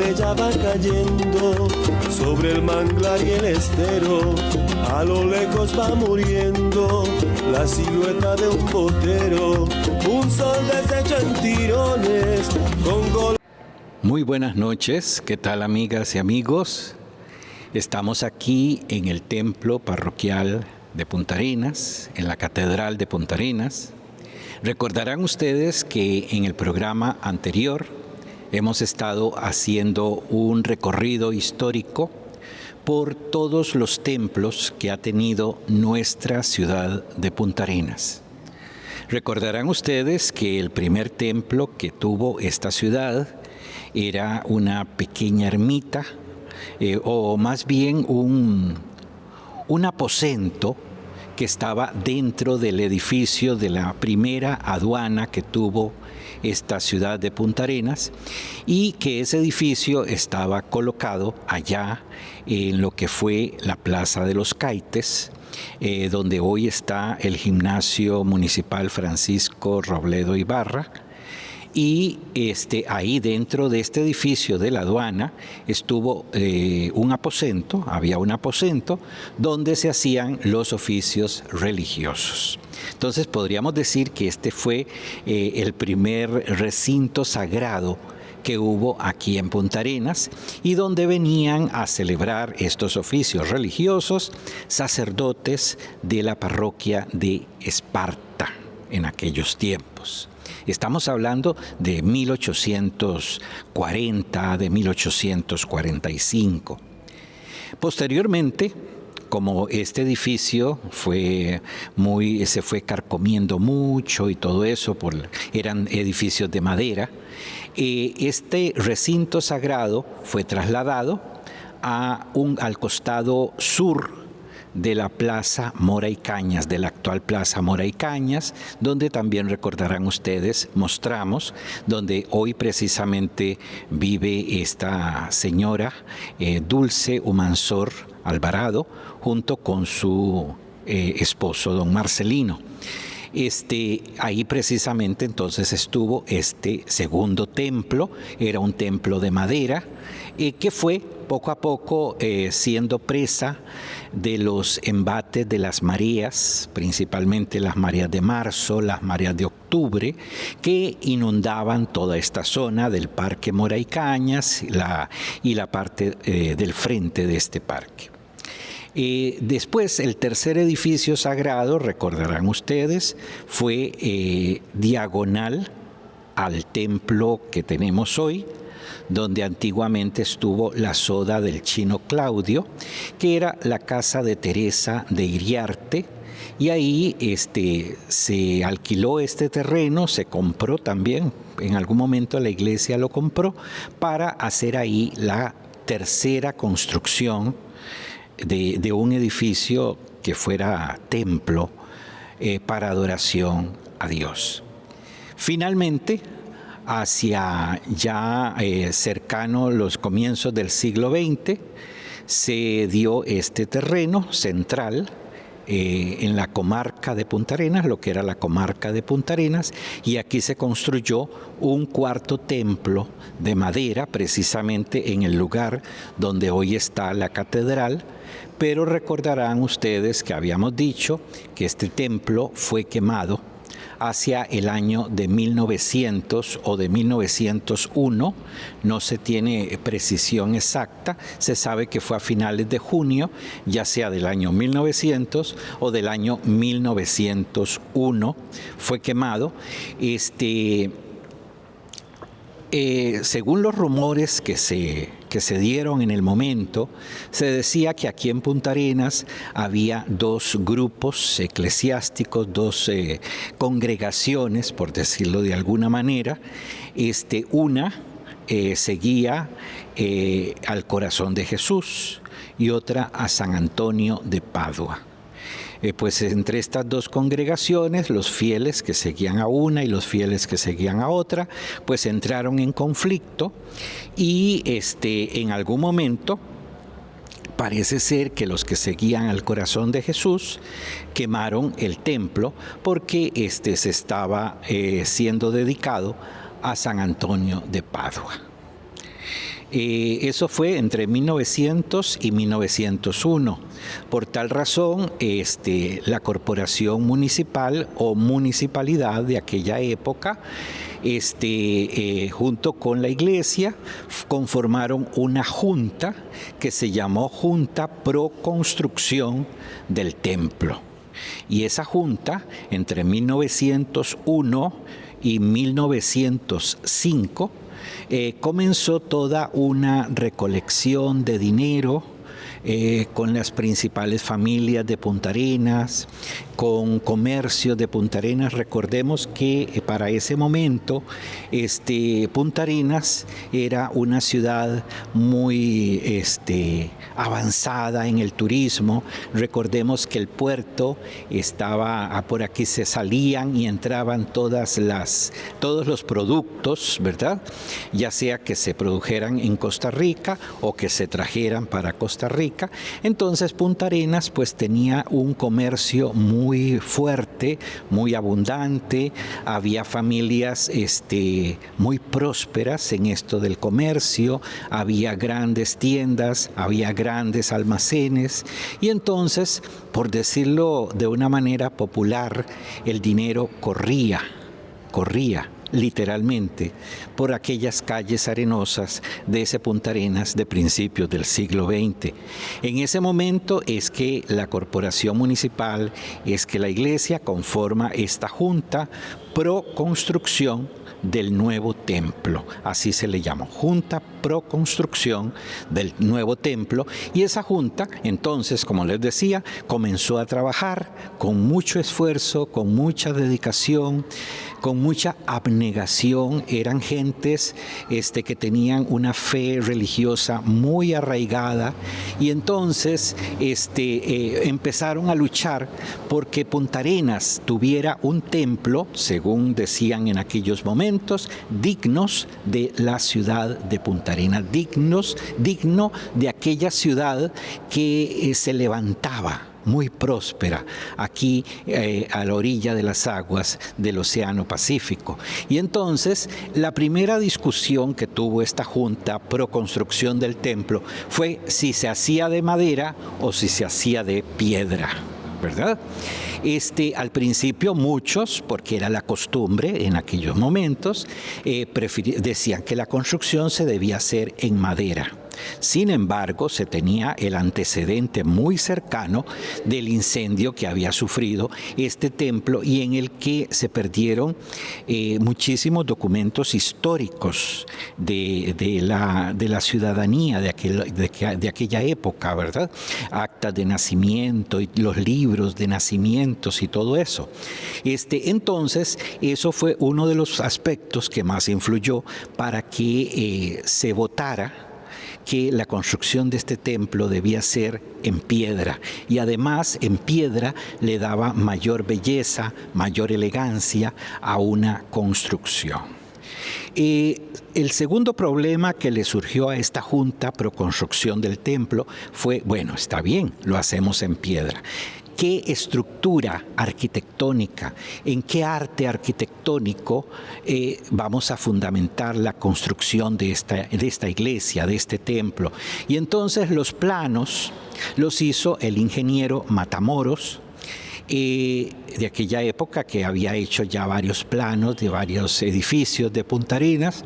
tarde ya va cayendo sobre el manglar y el estero. A lo lejos va muriendo la silueta de un botero. Un sol deshecho en tirones con gol. Muy buenas noches, ¿qué tal amigas y amigos? Estamos aquí en el templo parroquial de Punta Arenas, en la Catedral de Punta Arenas. Recordarán ustedes que en el programa anterior hemos estado haciendo un recorrido histórico por todos los templos que ha tenido nuestra ciudad de Punta Arenas. Recordarán ustedes que el primer templo que tuvo esta ciudad era una pequeña ermita, o más bien un aposento que estaba dentro del edificio de la primera aduana que tuvo esta ciudad de Punta Arenas, y que ese edificio estaba colocado allá en lo que fue la Plaza de los Caites, donde hoy está el Gimnasio Municipal Francisco Robledo Ibarra. Y ahí dentro de este edificio de la aduana estuvo había un aposento donde se hacían los oficios religiosos. Entonces podríamos decir que este fue el primer recinto sagrado que hubo aquí en Punta Arenas y donde venían a celebrar estos oficios religiosos sacerdotes de la parroquia de Esparta en aquellos tiempos. Estamos hablando de 1840, de 1845. Posteriormente, como este edificio se fue carcomiendo mucho y todo eso, eran edificios de madera, este recinto sagrado fue trasladado al costado sur de la Plaza Mora y Cañas, de la actual Plaza Mora y Cañas, donde también recordarán ustedes, mostramos, donde hoy precisamente vive esta señora Dulce Humansor Alvarado, junto con su esposo, don Marcelino. Ahí precisamente entonces estuvo este segundo templo, era un templo de madera, que fue poco a poco siendo presa de los embates de las mareas, principalmente las mareas de marzo, las mareas de octubre, que inundaban toda esta zona del Parque Mora y Cañas y la parte del frente de este parque. Después, el tercer edificio sagrado, recordarán ustedes, fue diagonal al templo que tenemos hoy, donde antiguamente estuvo la soda del Chino Claudio, que era la casa de Teresa de Iriarte, y ahí se alquiló este terreno, se compró también, en algún momento la iglesia lo compró, para hacer ahí la tercera construcción de un edificio que fuera templo para adoración a Dios. Finalmente, hacia ya cercano los comienzos del siglo XX, se dio este terreno central en la comarca de Punta Arenas, lo que era la comarca de Punta Arenas, y aquí se construyó un cuarto templo de madera, precisamente en el lugar donde hoy está la catedral. Pero recordarán ustedes que habíamos dicho que este templo fue quemado hacia el año de 1900 o de 1901, no se tiene precisión exacta, se sabe que fue a finales de junio, ya sea del año 1900 o del año 1901, fue quemado. Según los rumores que se dieron en el momento, se decía que aquí en Punta Arenas había dos grupos eclesiásticos, dos congregaciones, por decirlo de alguna manera. Una seguía al Corazón de Jesús y otra a San Antonio de Padua. Pues entre estas dos congregaciones, los fieles que seguían a una y los fieles que seguían a otra, pues entraron en conflicto y en algún momento parece ser que los que seguían al Corazón de Jesús quemaron el templo porque se estaba siendo dedicado a San Antonio de Padua. Eso fue entre 1900 y 1901. Por tal razón, la corporación municipal o municipalidad de aquella época, junto con la iglesia, conformaron una junta que se llamó Junta Pro Construcción del Templo. Y esa junta, entre 1901 y 1905, comenzó toda una recolección de dinero con las principales familias de Punta Arenas, con comercios de Punta Arenas. Recordemos que para ese momento Punta Arenas era una ciudad muy avanzada en el turismo. Recordemos que el puerto estaba por aquí, se salían y entraban todos los productos, ¿verdad? Ya sea que se produjeran en Costa Rica o que se trajeran para Costa Rica. Entonces Punta Arenas pues tenía un comercio muy fuerte, muy abundante. Había familias muy prósperas en esto del comercio, había grandes tiendas, había grandes almacenes, y entonces, por decirlo de una manera popular, el dinero corría literalmente por aquellas calles arenosas de ese Punta Arenas de principios del siglo XX. En ese momento es que la corporación municipal, es que la iglesia conforma esta junta pro construcción del nuevo templo, así se le llama, Junta Pro Construcción del nuevo templo. Y esa junta, entonces, como les decía, comenzó a trabajar con mucho esfuerzo, con mucha dedicación, con mucha abnegación. Eran gentes que tenían una fe religiosa muy arraigada, y entonces empezaron a luchar porque Punta Arenas tuviera un templo, según decían en aquellos momentos, dignos de la ciudad de Punta Arenas, digno de aquella ciudad que se levantaba muy próspera aquí a la orilla de las aguas del Océano Pacífico. Y entonces la primera discusión que tuvo esta junta pro construcción del templo fue si se hacía de madera o si se hacía de piedra, ¿verdad? Al principio muchos, porque era la costumbre en aquellos momentos, decían que la construcción se debía hacer en madera. Sin embargo, se tenía el antecedente muy cercano del incendio que había sufrido este templo, y en el que se perdieron muchísimos documentos históricos de la ciudadanía de aquella época, ¿verdad? Actas de nacimiento y los libros de nacimientos y todo eso. Entonces, eso fue uno de los aspectos que más influyó para que se votara que la construcción de este templo debía ser en piedra, y además en piedra le daba mayor belleza, mayor elegancia a una construcción. El segundo problema que le surgió a esta junta pro construcción del templo fue, bueno, está bien, lo hacemos en piedra. ¿Qué estructura arquitectónica, en qué arte arquitectónico vamos a fundamentar la construcción de esta iglesia, de este templo? Y entonces los planos los hizo el ingeniero Matamoros, de aquella época, que había hecho ya varios planos de varios edificios de Punta Arenas,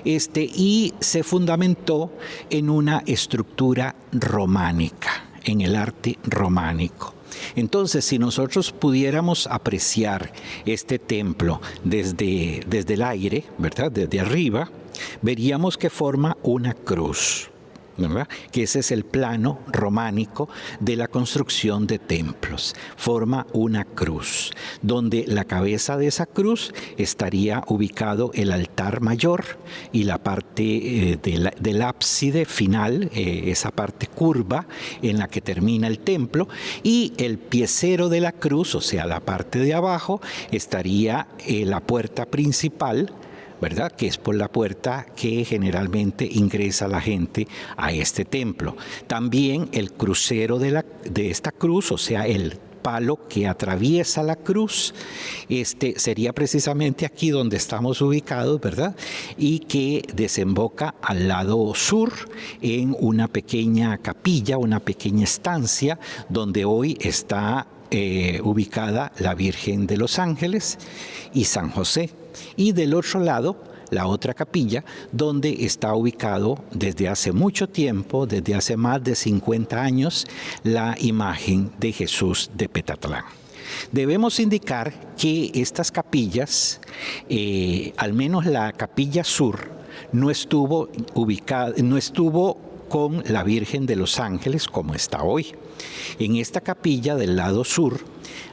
y se fundamentó en una estructura románica, en el arte románico. Entonces, si nosotros pudiéramos apreciar este templo desde el aire, ¿verdad?, desde arriba, veríamos que forma una cruz, ¿verdad?, que ese es el plano románico de la construcción de templos. Forma una cruz, donde la cabeza de esa cruz estaría ubicado el altar mayor, y la parte del ábside final, esa parte curva en la que termina el templo, y el piecero de la cruz, o sea, la parte de abajo, estaría la puerta principal, ¿verdad?, que es por la puerta que generalmente ingresa la gente a este templo. También el crucero de esta cruz, o sea, el palo que atraviesa la cruz, sería precisamente aquí donde estamos ubicados, ¿verdad? Y que desemboca al lado sur en una pequeña capilla, una pequeña estancia, donde hoy está ubicada la Virgen de los Ángeles y San José. Y del otro lado, la otra capilla, donde está ubicado desde hace mucho tiempo, desde hace más de 50 años, la imagen de Jesús de Petatlán. Debemos indicar que estas capillas, al menos la capilla sur, no estuvo con la Virgen de los Ángeles como está hoy. En esta capilla del lado sur,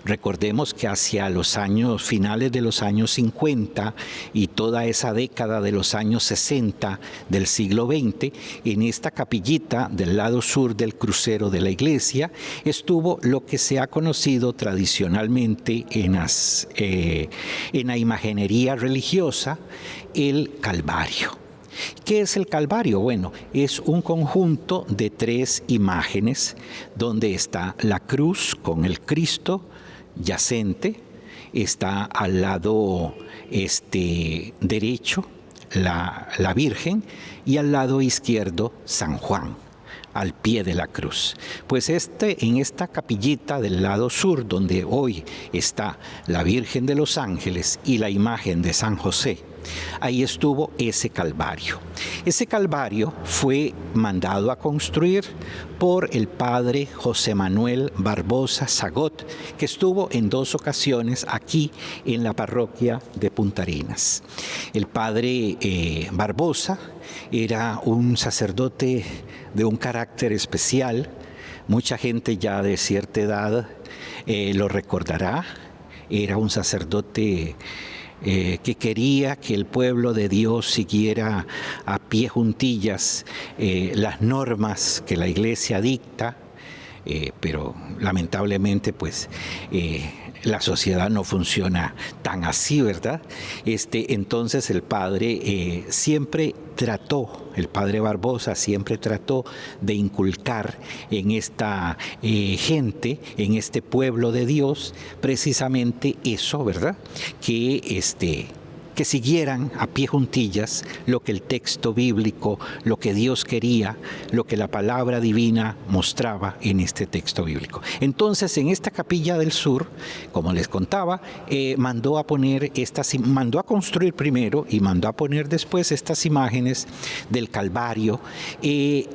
recordemos que hacia los años finales de los años 50 y toda esa década de los años 60 del siglo XX, en esta capillita del lado sur del crucero de la iglesia estuvo lo que se ha conocido tradicionalmente en la imaginería religiosa, el Calvario. ¿Qué es el Calvario? Bueno, es un conjunto de 3 imágenes donde está la cruz con el Cristo yacente, está al lado derecho la Virgen y al lado izquierdo San Juan, al pie de la cruz. Pues en esta capillita del lado sur, donde hoy está la Virgen de los Ángeles y la imagen de San José, ahí estuvo ese Calvario. Ese Calvario fue mandado a construir por el padre José Manuel Barbosa Zagot, que estuvo en 2 ocasiones aquí en la parroquia de Punta Arenas. El padre Barbosa era un sacerdote de un carácter especial. Mucha gente ya de cierta edad lo recordará. Era un sacerdote que quería que el pueblo de Dios siguiera a pie juntillas las normas que la iglesia dicta, pero lamentablemente pues la sociedad no funciona tan así, ¿verdad? Entonces el padre el padre Barbosa siempre trató de inculcar en esta gente, en este pueblo de Dios, precisamente eso, ¿verdad? Que siguieran a pie juntillas lo que el texto bíblico, lo que Dios quería, lo que la palabra divina mostraba en este texto bíblico. Entonces, en esta capilla del sur, como les contaba, mandó a construir primero y mandó a poner después estas imágenes del Calvario.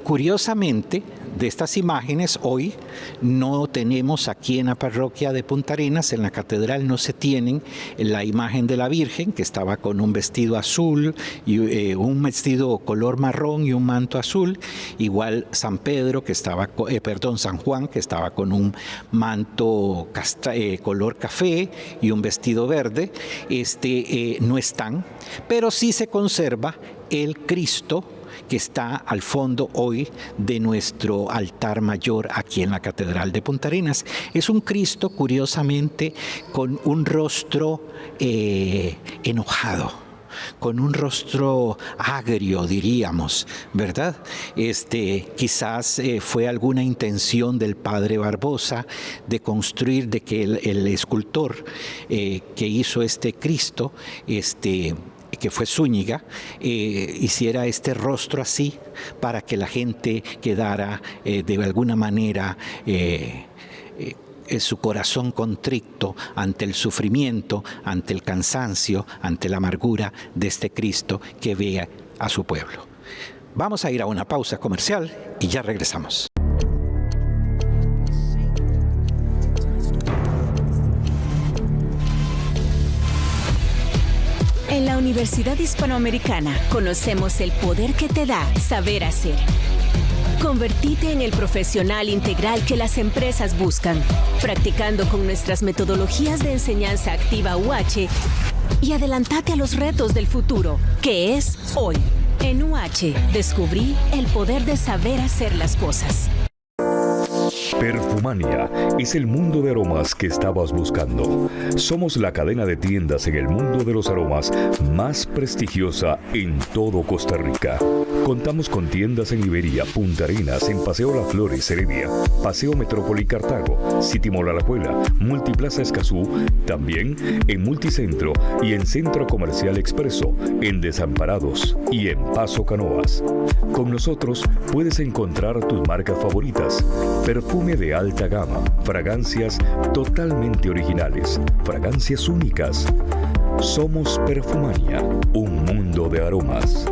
Curiosamente, de estas imágenes hoy no tenemos aquí en la parroquia de Punta Arenas, en la catedral no se tienen la imagen de la Virgen, que estaba con un vestido azul y un vestido color marrón y un manto azul, igual San Juan, que estaba con un manto color café y un vestido verde. No están, pero sí se conserva el Cristo que está al fondo hoy de nuestro altar mayor aquí en la Catedral de Punta Arenas. Es un Cristo, curiosamente, con un rostro enojado, con un rostro agrio, diríamos, ¿verdad? Quizás fue alguna intención del padre Barbosa de construir, de que el escultor que hizo este Cristo, que fue Zúñiga, hiciera este rostro así para que la gente quedara de alguna manera su corazón contrito ante el sufrimiento, ante el cansancio, ante la amargura de este Cristo que ve a su pueblo. Vamos a ir a una pausa comercial y ya regresamos. En la Universidad Hispanoamericana conocemos el poder que te da saber hacer. Convertite en el profesional integral que las empresas buscan, practicando con nuestras metodologías de enseñanza activa UH y adelantate a los retos del futuro, que es hoy. En UH descubrí el poder de saber hacer las cosas. Perfumania es el mundo de aromas que estabas buscando. Somos la cadena de tiendas en el mundo de los aromas más prestigiosa en todo Costa Rica. Contamos con tiendas en Iberia, Punta Arenas, en Paseo Las Flores, Heredia, Paseo Metrópoli, Cartago, City Mall Alajuela, Multiplaza Escazú, también en Multicentro y en Centro Comercial Expreso, en Desamparados y en Paso Canoas. Con nosotros puedes encontrar tus marcas favoritas, perfume de alta gama, fragancias totalmente originales, fragancias únicas. Somos Perfumania, un mundo de aromas.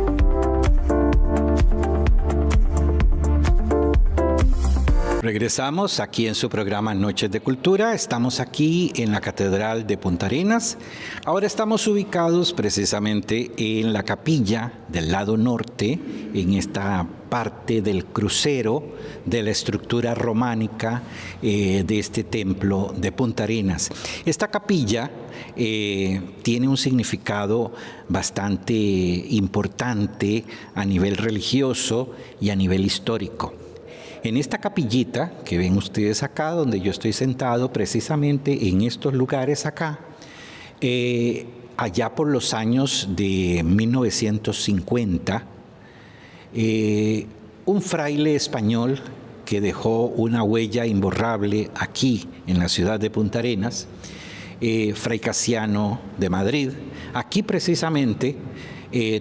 Regresamos aquí en su programa Noches de Cultura. Estamos aquí en la Catedral de Punta Arenas. Ahora estamos ubicados precisamente en la capilla del lado norte, en esta parte del crucero de la estructura románica de este templo de Punta Arenas. Esta capilla tiene un significado bastante importante a nivel religioso y a nivel histórico. En esta capillita que ven ustedes acá, donde yo estoy sentado, precisamente en estos lugares acá, allá por los años de 1950, un fraile español que dejó una huella imborrable aquí en la ciudad de Punta Arenas, Fray Casiano de Madrid, aquí precisamente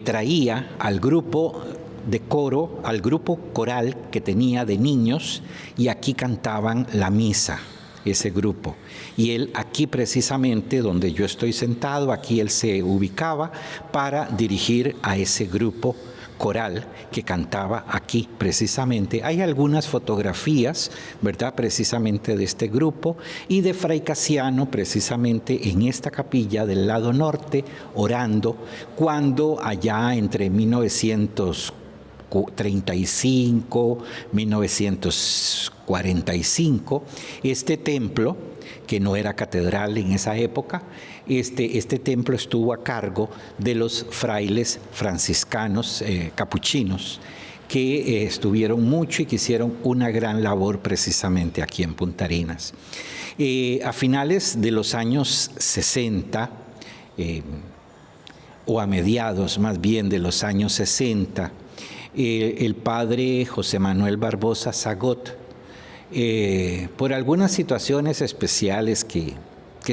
traía al grupo de coro, al grupo coral que tenía de niños, y aquí cantaban la misa, ese grupo. Y él aquí precisamente donde yo estoy sentado, aquí él se ubicaba para dirigir a ese grupo coral que cantaba aquí precisamente. Hay algunas fotografías, ¿verdad?, precisamente de este grupo y de Fray Casiano precisamente en esta capilla del lado norte orando, cuando allá entre 1935, 1945, este templo, que no era catedral en esa época, este templo estuvo a cargo de los frailes franciscanos capuchinos, que estuvieron mucho y que hicieron una gran labor precisamente aquí en Punta Arenas. A finales de los años 60, o a mediados más bien de los años 60, el padre José Manuel Barbosa Sagot, por algunas situaciones especiales que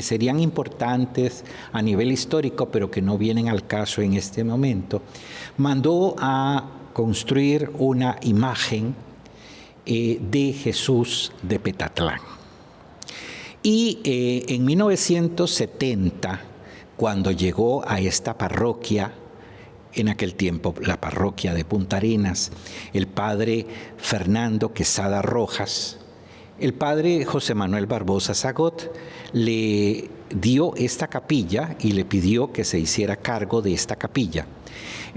serían importantes a nivel histórico, pero que no vienen al caso en este momento, mandó a construir una imagen de Jesús de Petatlán. Y en 1970, cuando llegó a esta parroquia, en aquel tiempo la parroquia de Punta Arenas, el padre Fernando Quesada Rojas, el padre José Manuel Barbosa Sagot le dio esta capilla y le pidió que se hiciera cargo de esta capilla.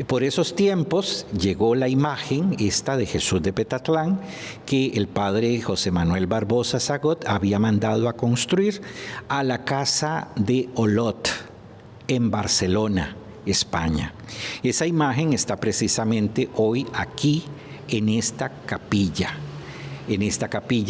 Por esos tiempos llegó la imagen esta de Jesús de Petatlán, que el padre José Manuel Barbosa Sagot había mandado a construir a la casa de Olot en Barcelona, España. Esa imagen está precisamente hoy aquí en esta capilla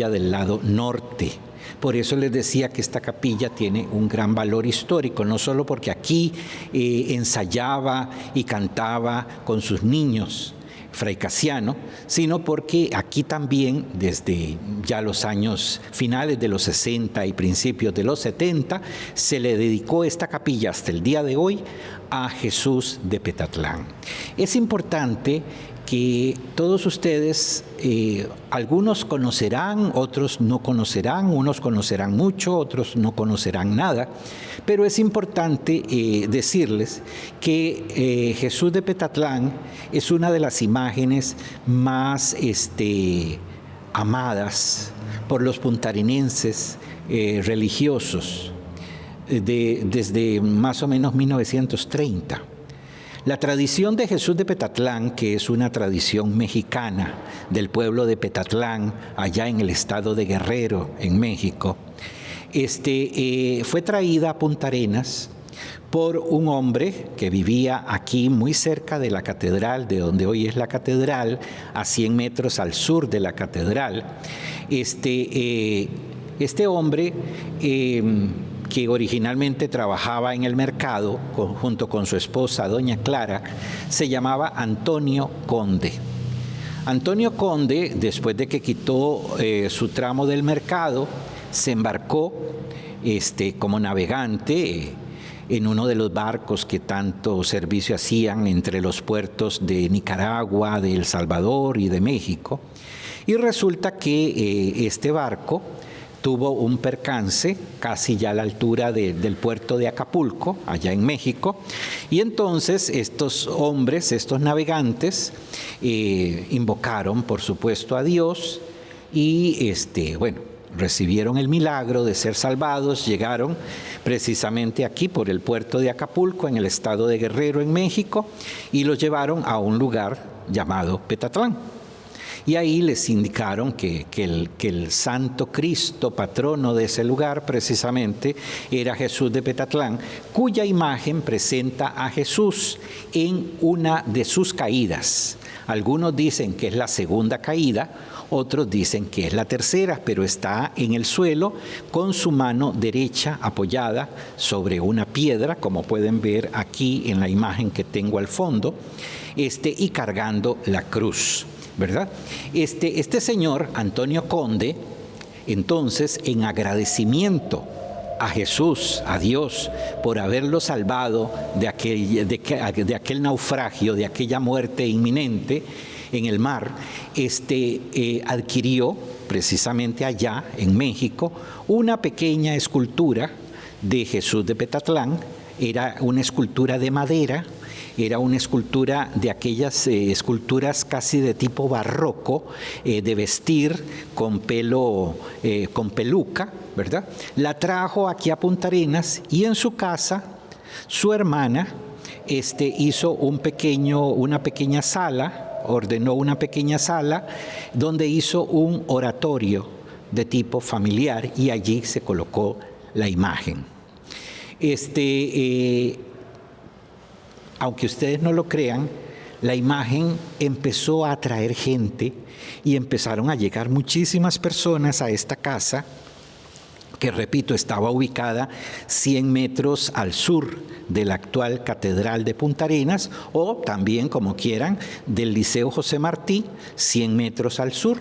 del lado norte. Por eso les decía que esta capilla tiene un gran valor histórico, no solo porque aquí ensayaba y cantaba con sus niños Fray Casiano, sino porque aquí también, desde ya los años finales de los 60 y principios de los 70, se le dedicó esta capilla hasta el día de hoy a Jesús de Petatlán. Es importante que todos ustedes, algunos conocerán, otros no conocerán, unos conocerán mucho, otros no conocerán nada, pero es importante decirles que Jesús de Petatlán es una de las imágenes más amadas por los puntarenenses religiosos desde más o menos 1930. La tradición de Jesús de Petatlán, que es una tradición mexicana del pueblo de Petatlán, allá en el estado de Guerrero, en México, fue traída a Punta Arenas por un hombre que vivía aquí muy cerca de la catedral, de donde hoy es la catedral, a 100 metros al sur de la catedral. Este hombre que originalmente trabajaba en el mercado junto con su esposa, doña Clara, se llamaba Antonio Conde. Antonio Conde, después de que quitó su tramo del mercado, se embarcó como navegante en uno de los barcos que tanto servicio hacían entre los puertos de Nicaragua, de El Salvador y de México. Y resulta que este barco tuvo un percance casi ya a la altura del puerto de Acapulco, allá en México, y entonces estos hombres, estos navegantes, invocaron por supuesto a Dios y recibieron el milagro de ser salvados, llegaron precisamente aquí por el puerto de Acapulco, en el estado de Guerrero, en México, y los llevaron a un lugar llamado Petatlán. Y ahí les indicaron que el Santo Cristo, patrono de ese lugar, precisamente, era Jesús de Petatlán, cuya imagen presenta a Jesús en una de sus caídas. Algunos dicen que es la segunda caída, otros dicen que es la tercera, pero está en el suelo con su mano derecha apoyada sobre una piedra, como pueden ver aquí en la imagen que tengo al fondo, y cargando la cruz, ¿verdad? Este señor, Antonio Conde, entonces, en agradecimiento a Jesús, a Dios, por haberlo salvado de aquel naufragio, de aquella muerte inminente en el mar, adquirió precisamente allá en México una pequeña escultura de Jesús de Petatlán. Era una escultura de madera, era una escultura de aquellas esculturas casi de tipo barroco, de vestir con pelo, con peluca, ¿verdad? La trajo aquí a Punta Arenas y en su casa su hermana hizo una pequeña sala, ordenó una pequeña sala donde hizo un oratorio de tipo familiar y allí se colocó la imagen. Aunque ustedes no lo crean, la imagen empezó a atraer gente y empezaron a llegar muchísimas personas a esta casa, que repito, estaba ubicada 100 metros al sur de la actual Catedral de Punta Arenas, o también, como quieran, del Liceo José Martí, 100 metros al sur,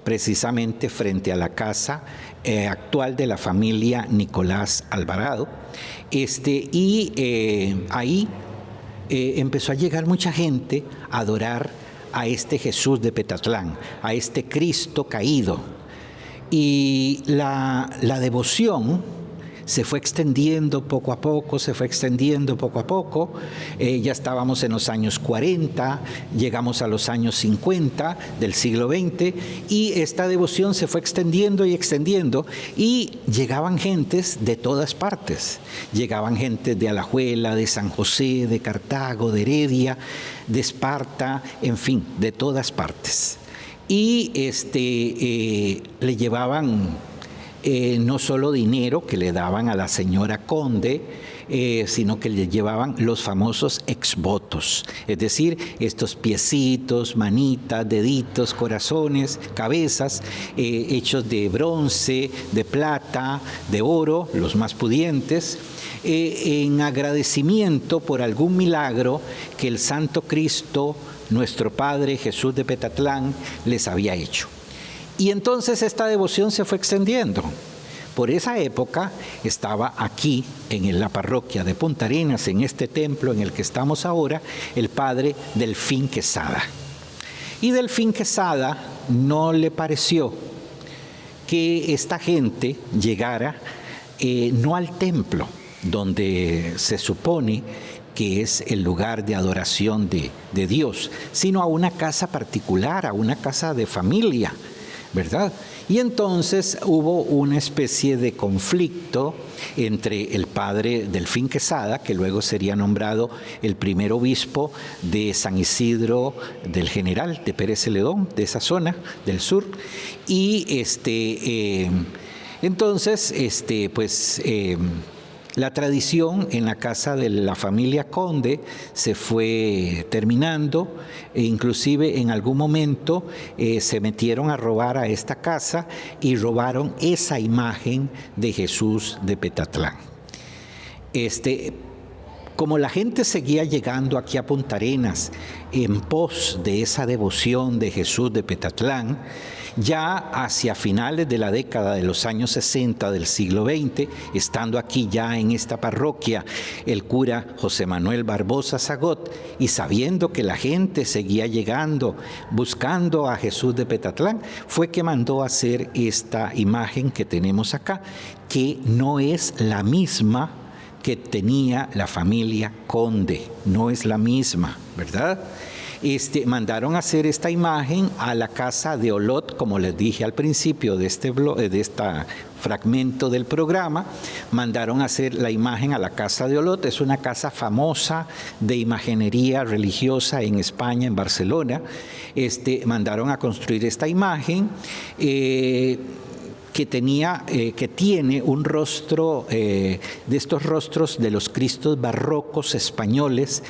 precisamente frente a la casa actual de la familia Nicolás Alvarado. Ahí empezó a llegar mucha gente a adorar a este Jesús de Petatlán, a este Cristo caído. Y la devoción se fue extendiendo poco a poco, ya estábamos en los años 40, llegamos a los años 50 del siglo XX, y esta devoción se fue extendiendo y llegaban gentes de todas partes. Llegaban gentes de Alajuela, de San José, de Cartago, de Heredia, de Esparta, en fin, de todas partes. Y le llevaban no solo dinero que le daban a la señora Conde, sino que le llevaban los famosos exvotos, es decir, estos piecitos, manitas, deditos, corazones, cabezas, hechos de bronce, de plata, de oro, los más pudientes, en agradecimiento por algún milagro que el Santo Cristo, nuestro Padre Jesús de Petatlán, les había hecho. Y entonces esta devoción se fue extendiendo. Por esa época estaba aquí, en la parroquia de Punta Arenas, en este templo en el que estamos ahora, el padre Delfín Quesada. Y Delfín Quesada no le pareció que esta gente llegara no al templo, donde se supone que es el lugar de adoración de Dios, sino a una casa particular, a una casa de familia, ¿verdad? Y entonces hubo una especie de conflicto entre el padre Delfín Quesada, que luego sería nombrado el primer obispo de San Isidro del General, de Pérez Celedón, de esa zona del sur, y entonces La tradición en la casa de la familia Conde se fue terminando e inclusive en algún momento se metieron a robar a esta casa y robaron esa imagen de Jesús de Petatlán. Como la gente seguía llegando aquí a Punta Arenas en pos de esa devoción de Jesús de Petatlán, ya hacia finales de la década de los años 60 del siglo XX, estando aquí ya en esta parroquia el cura José Manuel Barbosa Zagot, y sabiendo que la gente seguía llegando buscando a Jesús de Petatlán, fue que mandó a hacer esta imagen que tenemos acá, que no es la misma que tenía la familia Conde, no es la misma, ¿verdad? Mandaron a hacer esta imagen a la casa de Olot, como les dije al principio de este fragmento del programa. Mandaron a hacer la imagen a la casa de Olot, es una casa famosa de imaginería religiosa en España, en Barcelona. Mandaron a construir esta imagen que tiene un rostro de estos rostros de los Cristos barrocos españoles,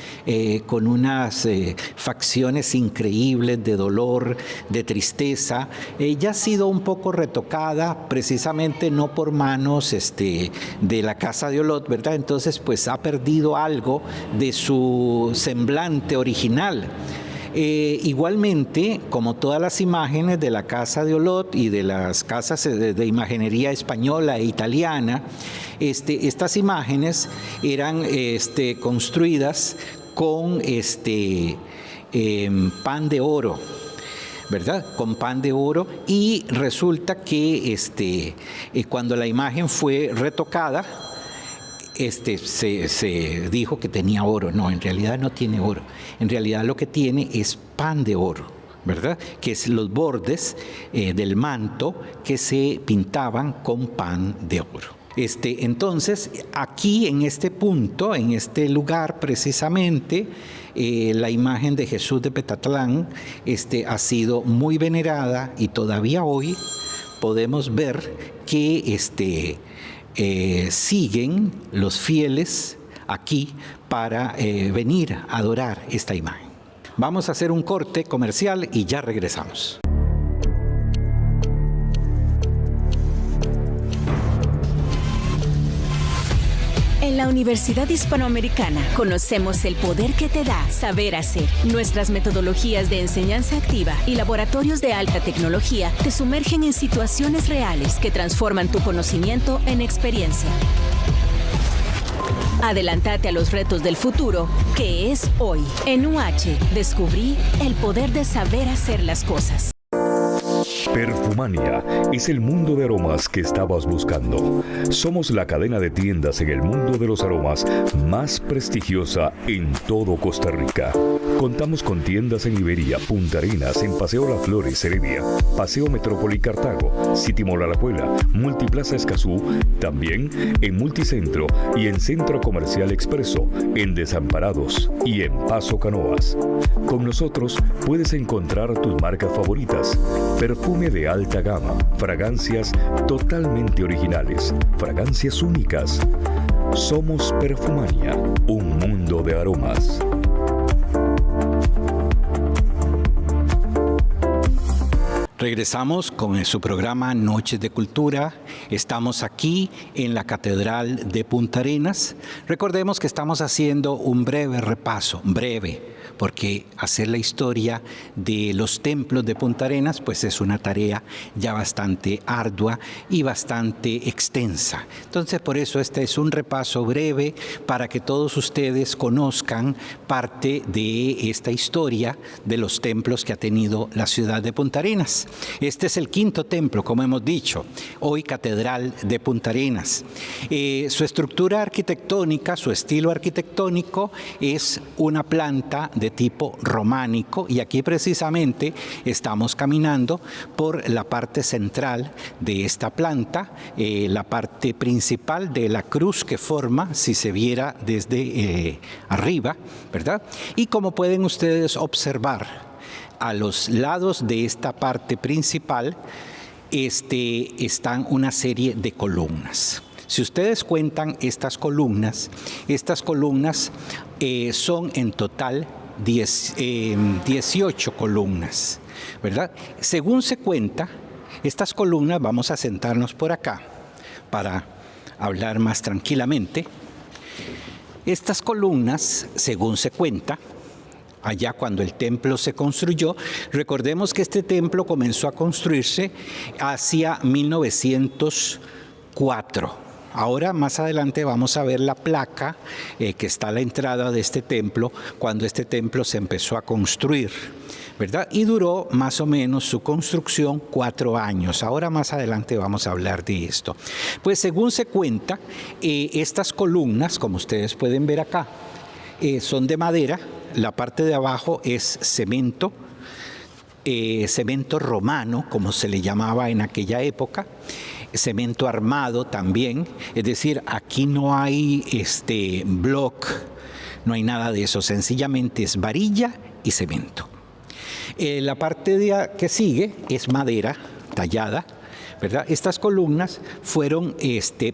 con unas facciones increíbles de dolor, de tristeza. Ya ha sido un poco retocada, precisamente no por manos de la casa de Olot, ¿verdad? Entonces, pues ha perdido algo de su semblante original. Igualmente, como todas las imágenes de la casa de Olot y de las casas de imaginería española e italiana, estas imágenes eran construidas con pan de oro, ¿verdad? Con pan de oro, y resulta que cuando la imagen fue retocada, se dijo que tenía oro. No, en realidad no tiene oro. En realidad lo que tiene es pan de oro, ¿verdad? Que es los bordes del manto que se pintaban con pan de oro. Entonces, aquí en este punto, en este lugar precisamente, la imagen de Jesús de Petatlán ha sido muy venerada, y todavía hoy podemos ver que siguen los fieles aquí para venir a adorar esta imagen. Vamos a hacer un corte comercial y ya regresamos. En la Universidad Hispanoamericana conocemos el poder que te da saber hacer. Nuestras metodologías de enseñanza activa y laboratorios de alta tecnología te sumergen en situaciones reales que transforman tu conocimiento en experiencia. Adelántate a los retos del futuro, que es hoy. En UH, descubrí el poder de saber hacer las cosas. Perfumania es el mundo de aromas que estabas buscando. Somos la cadena de tiendas en el mundo de los aromas más prestigiosa en todo Costa Rica. Contamos con tiendas en Iberia, Punta Arenas, en Paseo Las Flores, Heredia, Paseo Metrópoli Cartago, City Mall Alajuela, Multiplaza Escazú, también en Multicentro y en Centro Comercial Expreso, en Desamparados y en Paso Canoas. Con nosotros puedes encontrar tus marcas favoritas, perfume de alta gama, fragancias totalmente originales, fragancias únicas. Somos Perfumania, un mundo de aromas. Regresamos con su programa Noches de Cultura. Estamos aquí en la Catedral de Punta Arenas. Recordemos que estamos haciendo un breve repaso, porque hacer la historia de los templos de Punta Arenas pues es una tarea ya bastante ardua y bastante extensa. Entonces, por eso este es un repaso breve para que todos ustedes conozcan parte de esta historia de los templos que ha tenido la ciudad de Punta Arenas. Este es el quinto templo, como hemos dicho, hoy Catedral de Punta Arenas. Su estructura arquitectónica, su estilo arquitectónico es una planta de tipo románico, y aquí precisamente estamos caminando por la parte central de esta planta, la parte principal de la cruz que forma, si se viera desde arriba, ¿verdad? Y como pueden ustedes observar, a los lados de esta parte principal están una serie de columnas. Si ustedes cuentan estas columnas son en total 18 columnas, ¿verdad? Según se cuenta, estas columnas, vamos a sentarnos por acá para hablar más tranquilamente. Estas columnas, según se cuenta, allá cuando el templo se construyó, recordemos que este templo comenzó a construirse hacia 1904. Ahora, más adelante, vamos a ver la placa que está a la entrada de este templo, cuando este templo se empezó a construir, ¿verdad? Y duró más o menos su construcción 4 años. Ahora más adelante vamos a hablar de esto. Pues según se cuenta, estas columnas, como ustedes pueden ver acá, son de madera. La parte de abajo es cemento, cemento romano, como se le llamaba en aquella época. Cemento armado también, es decir, aquí no hay block, no hay nada de eso, sencillamente es varilla y cemento. La parte que sigue es madera tallada, ¿verdad? Estas columnas fueron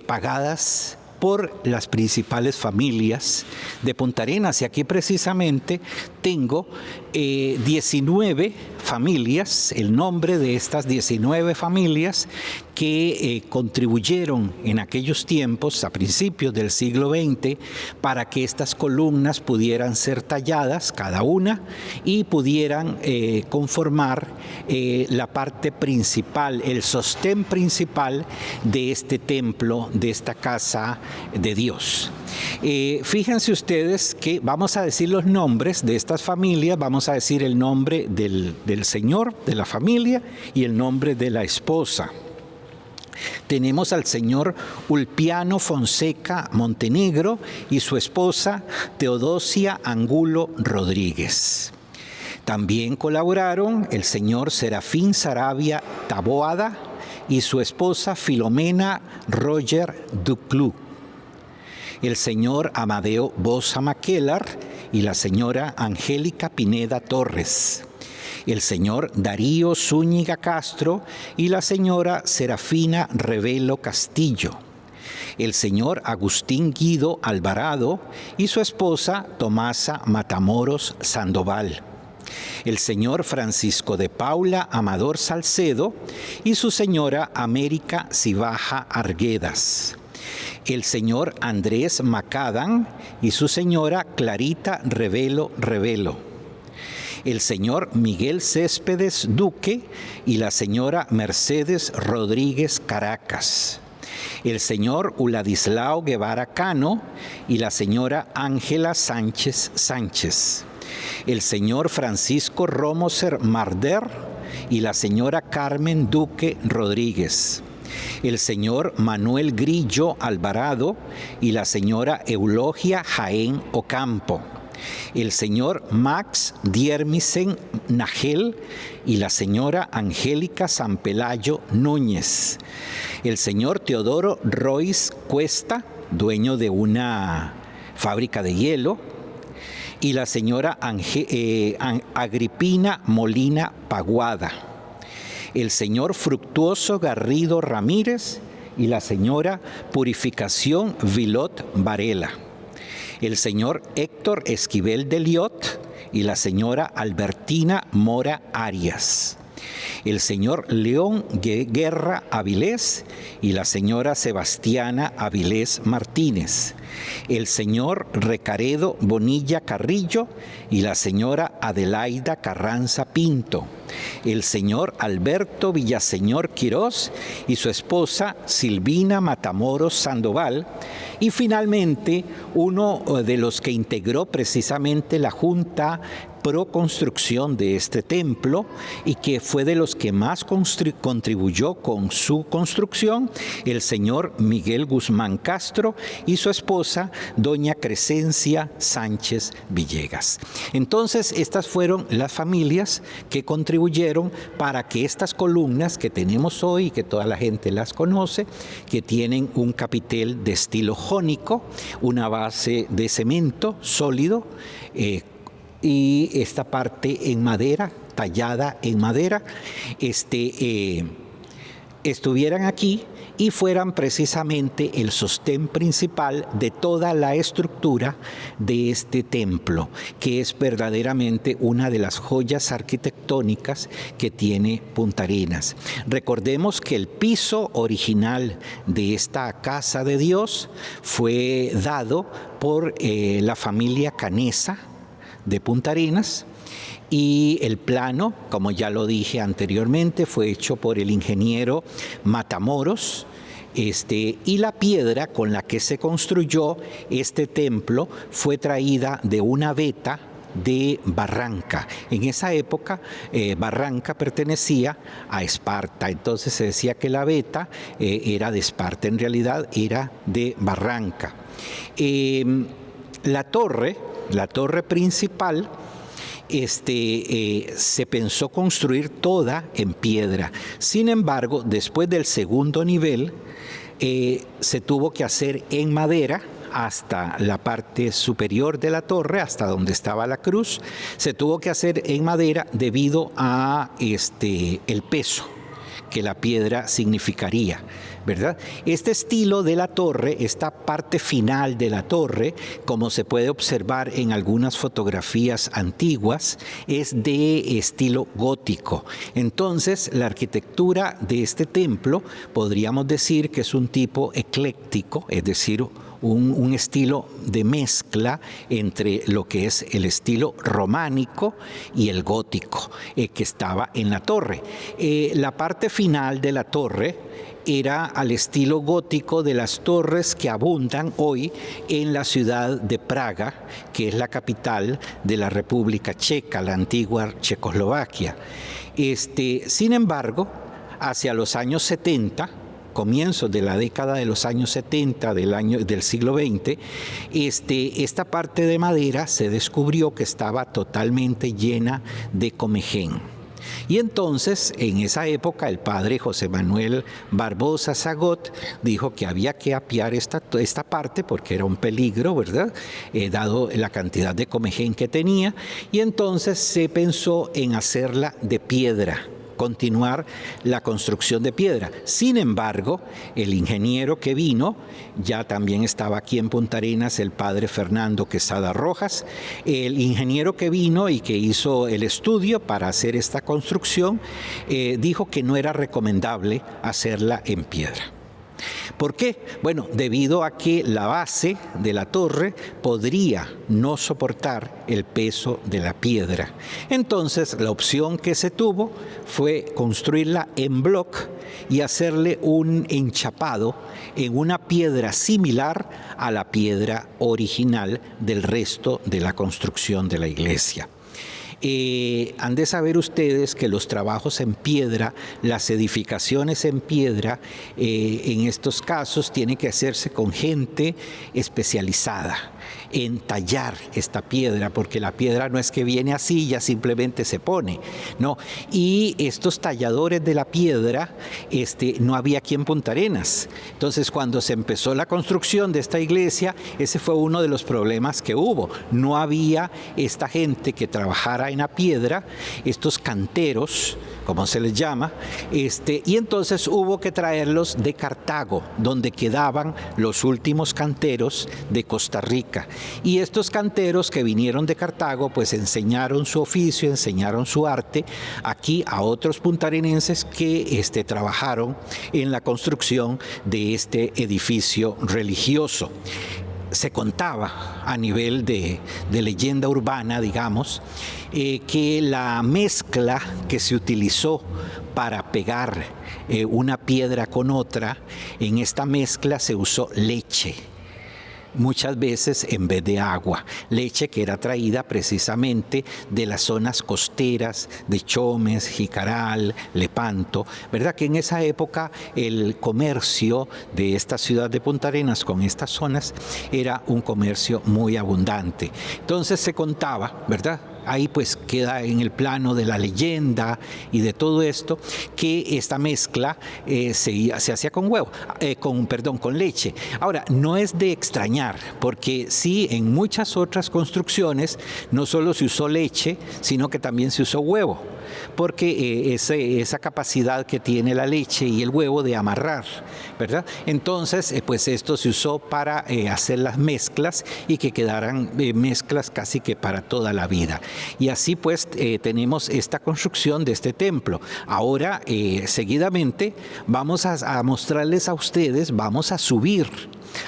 pagadas por las principales familias de Punta Arenas, y aquí precisamente tengo 19 familias, el nombre de estas 19 familias que contribuyeron en aquellos tiempos, a principios del siglo XX, para que estas columnas pudieran ser talladas, cada una, y pudieran conformar la parte principal, el sostén principal de este templo, de esta casa de Dios. Fíjense ustedes que vamos a decir los nombres de estas familias, vamos a decir el nombre del señor, de la familia, y el nombre de la esposa. Tenemos al señor Ulpiano Fonseca Montenegro y su esposa Teodosia Angulo Rodríguez. También colaboraron el señor Serafín Saravia Taboada y su esposa Filomena Roger Duclú. El señor Amadeo Bosa Maquelar y la señora Angélica Pineda Torres. El señor Darío Zúñiga Castro y la señora Serafina Revelo Castillo. El señor Agustín Guido Alvarado y su esposa Tomasa Matamoros Sandoval. El señor Francisco de Paula Amador Salcedo y su señora América Cibaja Arguedas. El señor Andrés Macadán y su señora Clarita Revelo. El señor Miguel Céspedes Duque y la señora Mercedes Rodríguez Caracas. El señor Uladislao Guevara Cano y la señora Ángela Sánchez Sánchez. El señor Francisco Romoser Marder y la señora Carmen Duque Rodríguez. El señor Manuel Grillo Alvarado y la señora Eulogia Jaén Ocampo. El señor Max Diermisen Nagel y la señora Angélica Sanpelayo Núñez. El señor Teodoro Royce Cuesta, dueño de una fábrica de hielo, y la señora Agripina Molina Paguada. El señor Fructuoso Garrido Ramírez y la señora Purificación Vilot Varela. El señor Héctor Esquivel de Liot y la señora Albertina Mora Arias. El señor León Guerra Avilés y la señora Sebastiana Avilés Martínez. El señor Recaredo Bonilla Carrillo y la señora Adelaida Carranza Pinto. El señor Alberto Villaseñor Quirós y su esposa Silvina Matamoros Sandoval. Y finalmente, uno de los que integró precisamente la Junta pro construcción de este templo y que fue de los que más contribuyó con su construcción, el señor Miguel Guzmán Castro y su esposa, doña Crescencia Sánchez Villegas. Entonces, estas fueron las familias que contribuyeron para que estas columnas que tenemos hoy, que toda la gente las conoce, que tienen un capitel de estilo jónico, una base de cemento sólido, y esta parte en madera, tallada en madera, estuvieran aquí y fueran precisamente el sostén principal de toda la estructura de este templo, que es verdaderamente una de las joyas arquitectónicas que tiene Punta Arenas. Recordemos que el piso original de esta casa de Dios fue dado por la familia Canesa de Punta Arenas, y el plano, como ya lo dije anteriormente, fue hecho por el ingeniero Matamoros, y la piedra con la que se construyó este templo fue traída de una veta de Barranca. En esa época Barranca pertenecía a Esparta, entonces se decía que la veta era de Esparta, en realidad era de Barranca. La torre principal se pensó construir toda en piedra. Sin embargo, después del segundo nivel se tuvo que hacer en madera hasta la parte superior de la torre, hasta donde estaba la cruz. Se tuvo que hacer en madera debido a el peso que la piedra significaría, ¿verdad? Este estilo de la torre, esta parte final de la torre, como se puede observar en algunas fotografías antiguas, es de estilo gótico. Entonces, la arquitectura de este templo podríamos decir que es un tipo ecléctico, es decir, un estilo de mezcla entre lo que es el estilo románico y el gótico que estaba en la torre. La parte final de la torre era al estilo gótico de las torres que abundan hoy en la ciudad de Praga, que es la capital de la República Checa, la antigua Checoslovaquia. Sin embargo, hacia los años 70, comienzos de la década de los años 70 del siglo XX, esta parte de madera se descubrió que estaba totalmente llena de comején. Y entonces, en esa época, el padre José Manuel Barbosa Zagot dijo que había que apiar esta parte porque era un peligro, ¿verdad? Dado la cantidad de comején que tenía, y entonces se pensó en hacerla de piedra, continuar la construcción de piedra. Sin embargo, el ingeniero que vino, ya también estaba aquí en Punta Arenas el padre Fernando Quesada Rojas, el ingeniero que vino y que hizo el estudio para hacer esta construcción, dijo que no era recomendable hacerla en piedra. ¿Por qué? Bueno, debido a que la base de la torre podría no soportar el peso de la piedra. Entonces, la opción que se tuvo fue construirla en bloc y hacerle un enchapado en una piedra similar a la piedra original del resto de la construcción de la iglesia. Han de saber ustedes que los trabajos en piedra, las edificaciones en piedra, en estos casos tienen que hacerse con gente especializada en tallar esta piedra, porque la piedra no es que viene así y ya simplemente se pone, no. Y estos talladores de la piedra, no había aquí en Punta Arenas. Entonces, cuando se empezó la construcción de esta iglesia, ese fue uno de los problemas que hubo. No había esta gente que trabajara en la piedra, estos canteros, como se les llama, y entonces hubo que traerlos de Cartago, donde quedaban los últimos canteros de Costa Rica. Y estos canteros que vinieron de Cartago, pues enseñaron su oficio, enseñaron su arte aquí a otros puntarenenses que trabajaron en la construcción de este edificio religioso. Se contaba a nivel de leyenda urbana, digamos, que la mezcla que se utilizó para pegar una piedra con otra, en esta mezcla se usó leche, muchas veces en vez de agua, leche que era traída precisamente de las zonas costeras de Chomes, Jicaral, Lepanto, ¿verdad? Que en esa época el comercio de esta ciudad de Punta Arenas con estas zonas era un comercio muy abundante. Entonces se contaba, ¿verdad? Ahí pues queda en el plano de la leyenda y de todo esto, que esta mezcla se hacía con con leche. Ahora, no es de extrañar, porque sí, en muchas otras construcciones no solo se usó leche, sino que también se usó huevo. porque esa capacidad que tiene la leche y el huevo de amarrar, ¿verdad? Entonces, pues esto se usó para hacer las mezclas y que quedaran mezclas casi que para toda la vida. Y así pues tenemos esta construcción de este templo. Ahora, seguidamente, vamos a mostrarles a ustedes, vamos a subir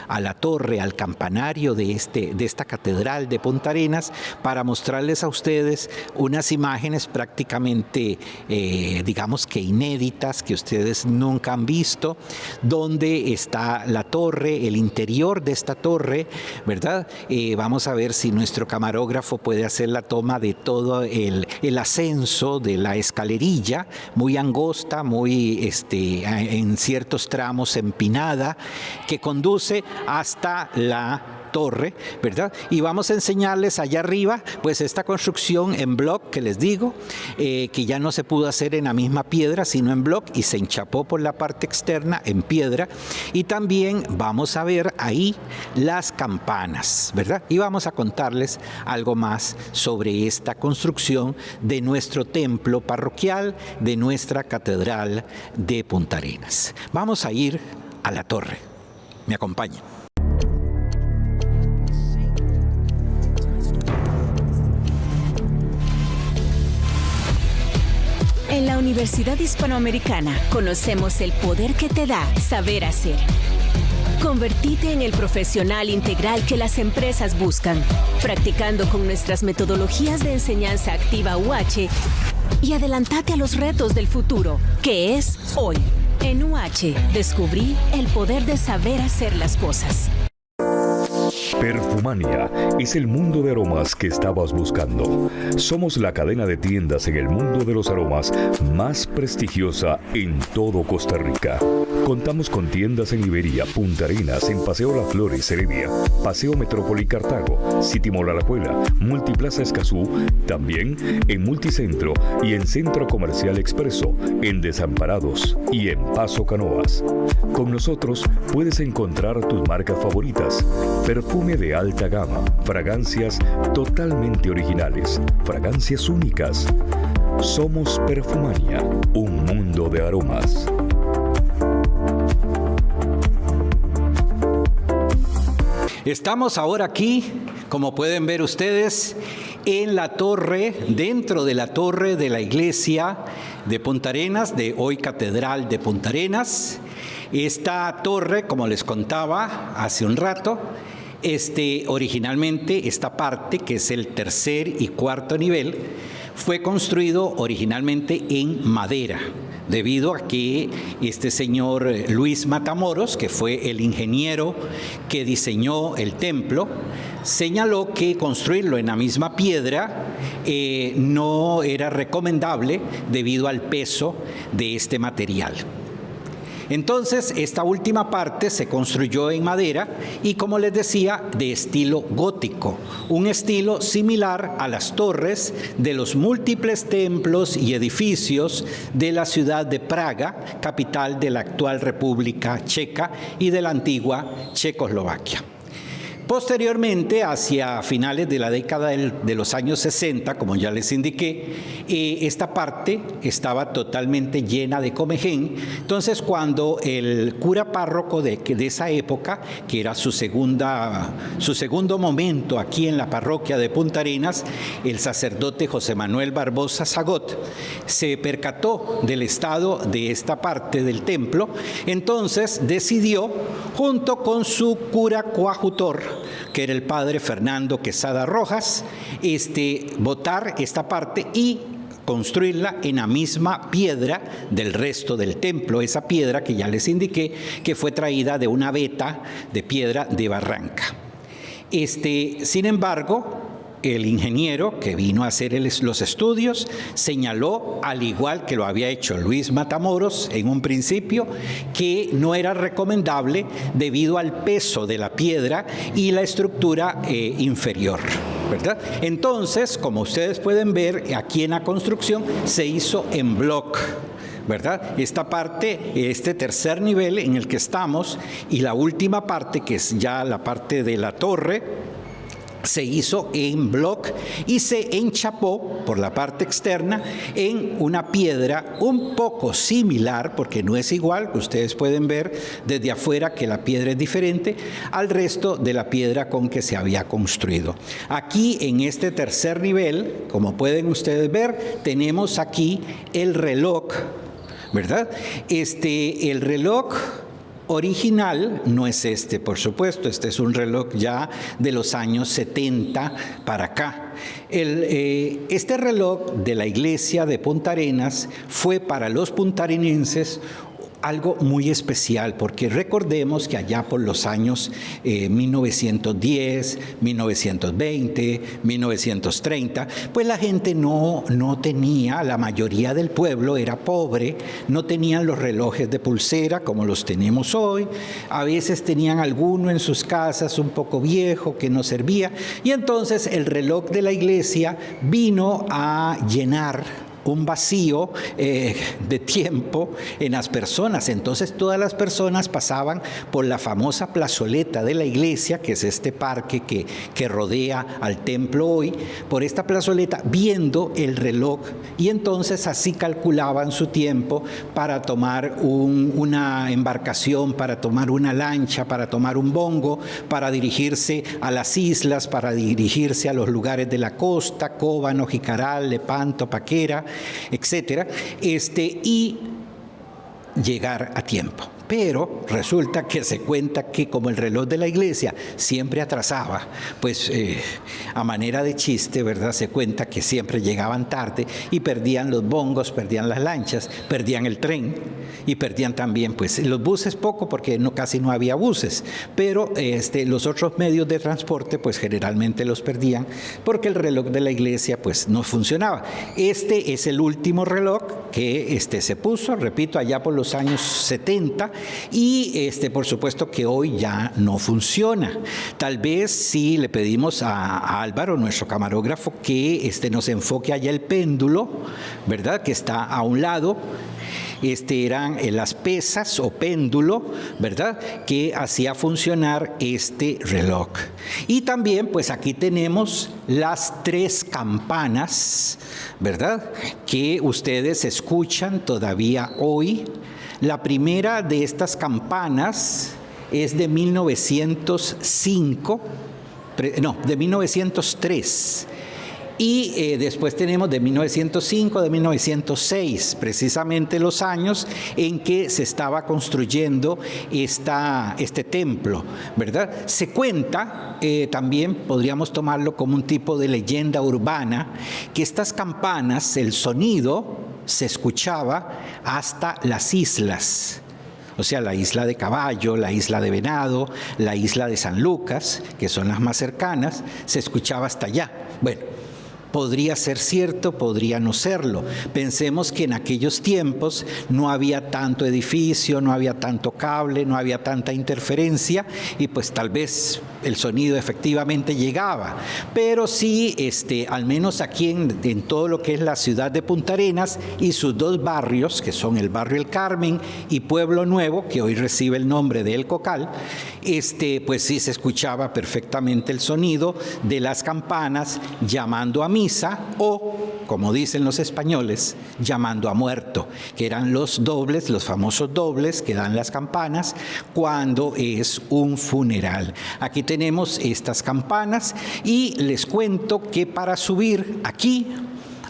a la torre, al campanario de esta catedral de Punta Arenas, para mostrarles a ustedes unas imágenes prácticamente, digamos que inéditas, que ustedes nunca han visto, donde está la torre, el interior de esta torre, ¿verdad? Vamos a ver si nuestro camarógrafo puede hacer la toma de todo el ascenso de la escalerilla, muy angosta, muy en ciertos tramos empinada, que conduce hasta la torre, ¿verdad? Y vamos a enseñarles allá arriba, pues esta construcción en block que les digo, que ya no se pudo hacer en la misma piedra, sino en block, y se enchapó por la parte externa en piedra. Y también vamos a ver ahí las campanas, ¿verdad? Y vamos a contarles algo más sobre esta construcción de nuestro templo parroquial, de nuestra catedral de Punta Arenas. Vamos a ir a la torre. Me acompañen. En la Universidad Hispanoamericana conocemos el poder que te da saber hacer. Convertite en el profesional integral que las empresas buscan, practicando con nuestras metodologías de enseñanza activa UH y adelantate a los retos del futuro, que es hoy. En UH descubrí el poder de saber hacer las cosas. Perfumania es el mundo de aromas que estabas buscando. Somos la cadena de tiendas en el mundo de los aromas más prestigiosa en todo Costa Rica. Contamos con tiendas en Iberia, Punta Arenas, en Paseo Las Flores, Heredia, Paseo Metrópoli Cartago, City Mall Alajuela, Multiplaza Escazú, también en Multicentro y en Centro Comercial Expreso, en Desamparados y en Paso Canoas. Con nosotros puedes encontrar tus marcas favoritas, perfume de alta gama, fragancias totalmente originales, fragancias únicas. Somos Perfumania, un mundo de aromas. Estamos ahora aquí, como pueden ver ustedes, en la torre, dentro de la torre de la iglesia de Punta Arenas, de hoy Catedral de Punta Arenas. Esta torre, como les contaba hace un rato, originalmente esta parte, que es el tercer y cuarto nivel, fue construido originalmente en madera, debido a que este señor Luis Matamoros, que fue el ingeniero que diseñó el templo, señaló que construirlo en la misma piedra no era recomendable debido al peso de este material. Entonces, esta última parte se construyó en madera y, como les decía, de estilo gótico, un estilo similar a las torres de los múltiples templos y edificios de la ciudad de Praga, capital de la actual República Checa y de la antigua Checoslovaquia. Posteriormente, hacia finales de la década de los años 60, como ya les indiqué, esta parte estaba totalmente llena de comején. Entonces, cuando el cura párroco de esa época, que era su segundo momento aquí en la parroquia de Punta Arenas, el sacerdote José Manuel Barbosa Zagot, se percató del estado de esta parte del templo. Entonces decidió, junto con su cura coadjutor, que era el padre Fernando Quesada Rojas, botar esta parte y construirla en la misma piedra del resto del templo, esa piedra que ya les indiqué que fue traída de una veta de piedra de Barranca. Sin embargo, el ingeniero que vino a hacer los estudios señaló, al igual que lo había hecho Luis Matamoros en un principio, que no era recomendable debido al peso de la piedra y la estructura inferior, ¿verdad? Entonces, como ustedes pueden ver, aquí en la construcción se hizo en block, ¿verdad? Esta parte, este tercer nivel en el que estamos, y la última parte, que es ya la parte de la torre, se hizo en bloc y se enchapó por la parte externa en una piedra un poco similar, porque no es igual, ustedes pueden ver desde afuera que la piedra es diferente al resto de la piedra con que se había construido. Aquí en este tercer nivel, como pueden ustedes ver, tenemos aquí el reloj, ¿verdad? El reloj original no es este, por supuesto, este es un reloj ya de los años 70 para acá. Este reloj de la iglesia de Punta Arenas fue para los puntarenenses algo muy especial, porque recordemos que allá por los años 1910, 1920, 1930, pues la gente no tenía, la mayoría del pueblo era pobre, no tenían los relojes de pulsera como los tenemos hoy, a veces tenían alguno en sus casas un poco viejo que no servía, y entonces el reloj de la iglesia vino a llenar un vacío de tiempo en las personas. Entonces todas las personas pasaban por la famosa plazoleta de la iglesia, que es este parque que rodea al templo hoy, por esta plazoleta viendo el reloj, y entonces así calculaban su tiempo para tomar una embarcación, para tomar una lancha, para tomar un bongo, para dirigirse a las islas, para dirigirse a los lugares de la costa, Cóbano, Jicaral, Lepanto, Paquera, etcétera, y llegar a tiempo. Pero resulta que se cuenta que como el reloj de la iglesia siempre atrasaba, pues a manera de chiste, ¿verdad? Se cuenta que siempre llegaban tarde y perdían los bongos, perdían las lanchas, perdían el tren y perdían también pues los buses, poco porque casi no había buses, pero los otros medios de transporte pues generalmente los perdían porque el reloj de la iglesia pues no funcionaba. Este es el último reloj que se puso, repito, allá por los años 70, y por supuesto que hoy ya no funciona. Tal vez si le pedimos a Álvaro, nuestro camarógrafo, que nos enfoque allá el péndulo, ¿verdad? Que está a un lado. Eran las pesas o péndulo, ¿verdad?, que hacía funcionar este reloj. Y también, pues aquí tenemos las 3 campanas, ¿verdad?, que ustedes escuchan todavía hoy. La primera de estas campanas es de 1903. Y después tenemos de 1905, de 1906, precisamente los años en que se estaba construyendo este templo, ¿verdad? Se cuenta, también podríamos tomarlo como un tipo de leyenda urbana, que estas campanas, el sonido se escuchaba hasta las islas. O sea, la isla de Caballo, la isla de Venado, la isla de San Lucas, que son las más cercanas, se escuchaba hasta allá. Bueno, podría ser cierto, podría no serlo. Pensemos que en aquellos tiempos no había tanto edificio, no había tanto cable, no había tanta interferencia y pues tal vez el sonido efectivamente llegaba. Pero sí, al menos aquí en todo lo que es la ciudad de Punta Arenas y sus 2 barrios, que son el barrio El Carmen y Pueblo Nuevo, que hoy recibe el nombre de El Cocal, pues sí se escuchaba perfectamente el sonido de las campanas llamando a misa o, como dicen los españoles, llamando a muerto, que eran los dobles, los famosos dobles que dan las campanas cuando es un funeral. Aquí tenemos estas campanas y les cuento que para subir aquí,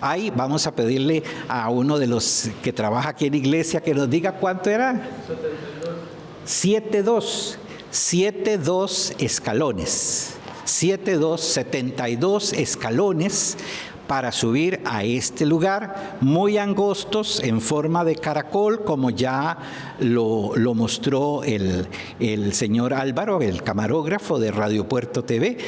ahí vamos a pedirle a uno de los que trabaja aquí en la iglesia que nos diga cuánto era. 72 escalones. 72 escalones para subir a este lugar, muy angostos, en forma de caracol, como ya lo mostró el señor Álvaro, el camarógrafo de Radio Puerto TV,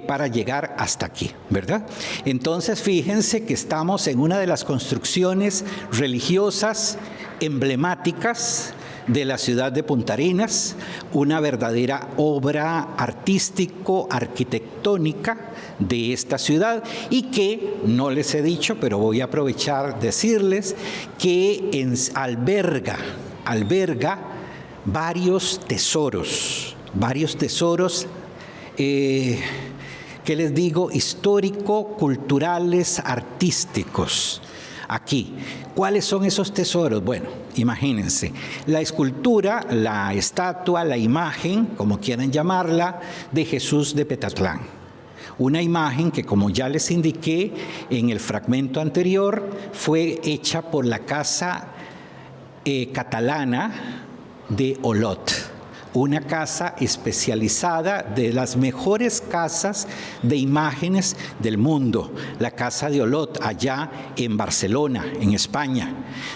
para llegar hasta aquí, ¿verdad? Entonces, fíjense que estamos en una de las construcciones religiosas emblemáticas de la ciudad de Punta Arenas, una verdadera obra artístico-arquitectónica de esta ciudad y que, no les he dicho, pero voy a aprovechar decirles que alberga varios tesoros ¿qué les digo? Histórico-culturales, artísticos. Aquí, ¿cuáles son esos tesoros? Bueno, imagínense, la escultura, la estatua, la imagen, como quieran llamarla, de Jesús de Petatlán. Una imagen que, como ya les indiqué en el fragmento anterior, fue hecha por la casa catalana de Olot. Una casa especializada, de las mejores casas de imágenes del mundo, la Casa de Olot, allá en Barcelona, en España.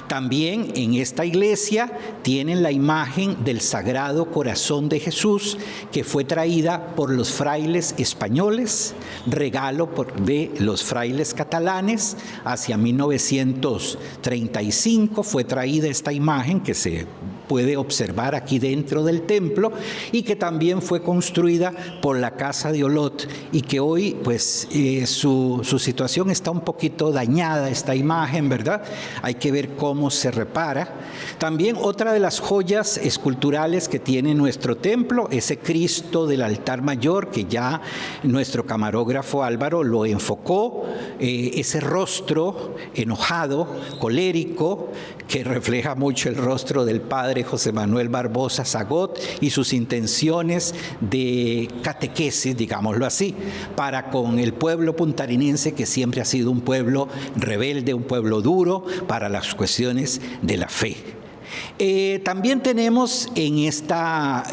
También en esta iglesia tienen la imagen del Sagrado Corazón de Jesús, que fue traída por los frailes españoles, regalo de los frailes catalanes. Hacia 1935 fue traída esta imagen que se puede observar aquí dentro del templo y que también fue construida por la Casa de Olot y que hoy pues su situación está un poquito dañada, esta imagen, ¿verdad? Hay que ver cómo se repara. También otra de las joyas esculturales que tiene nuestro templo, ese Cristo del altar mayor que ya nuestro camarógrafo Álvaro lo enfocó, ese rostro enojado, colérico, que refleja mucho el rostro del padre José Manuel Barbosa Sagot y sus intenciones de catequesis, digámoslo así, para con el pueblo puntarinense, que siempre ha sido un pueblo rebelde, un pueblo duro para las cuestiones de la fe. También tenemos en esta,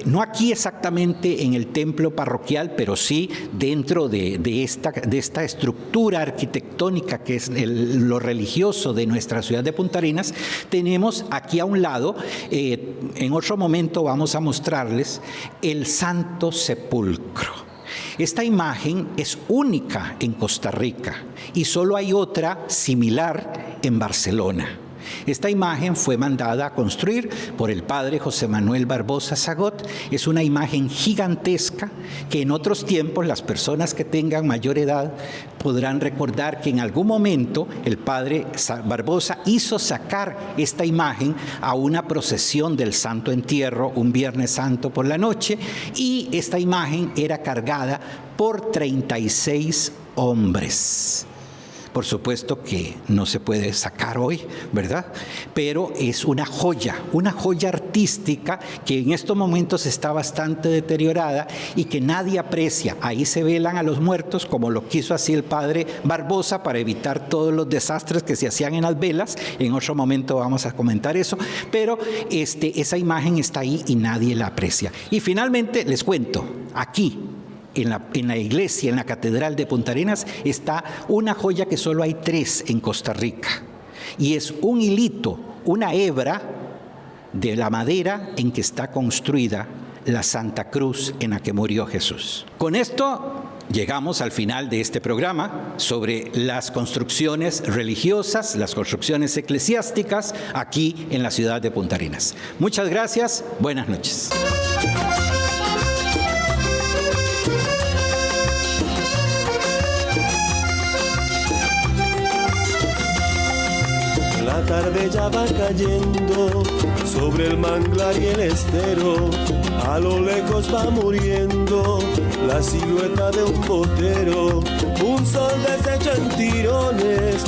no aquí exactamente en el templo parroquial, pero sí dentro de esta estructura arquitectónica que es lo religioso de nuestra ciudad de Punta Arenas, tenemos aquí a un lado, en otro momento vamos a mostrarles, el Santo Sepulcro. Esta imagen es única en Costa Rica y solo hay otra similar en Barcelona. Esta imagen fue mandada a construir por el padre José Manuel Barbosa Sagot. Es una imagen gigantesca que en otros tiempos las personas que tengan mayor edad podrán recordar que en algún momento el padre Barbosa hizo sacar esta imagen a una procesión del Santo Entierro un Viernes Santo por la noche, y esta imagen era cargada por 36 hombres. Por supuesto que no se puede sacar hoy, ¿verdad? Pero es una joya artística que en estos momentos está bastante deteriorada y que nadie aprecia. Ahí se velan a los muertos, como lo quiso así el padre Barbosa, para evitar todos los desastres que se hacían en las velas. En otro momento vamos a comentar eso, pero esa imagen está ahí y nadie la aprecia. Y finalmente les cuento, aquí, en la iglesia, en la catedral de Punta Arenas, está una joya que solo hay 3 en Costa Rica. Y es un hilito, una hebra de la madera en que está construida la Santa Cruz en la que murió Jesús. Con esto llegamos al final de este programa sobre las construcciones religiosas, las construcciones eclesiásticas aquí en la ciudad de Punta Arenas. Muchas gracias, buenas noches. La tarde ya va cayendo sobre el manglar y el estero, a lo lejos va muriendo la silueta de un botero, un sol deshecho en tirones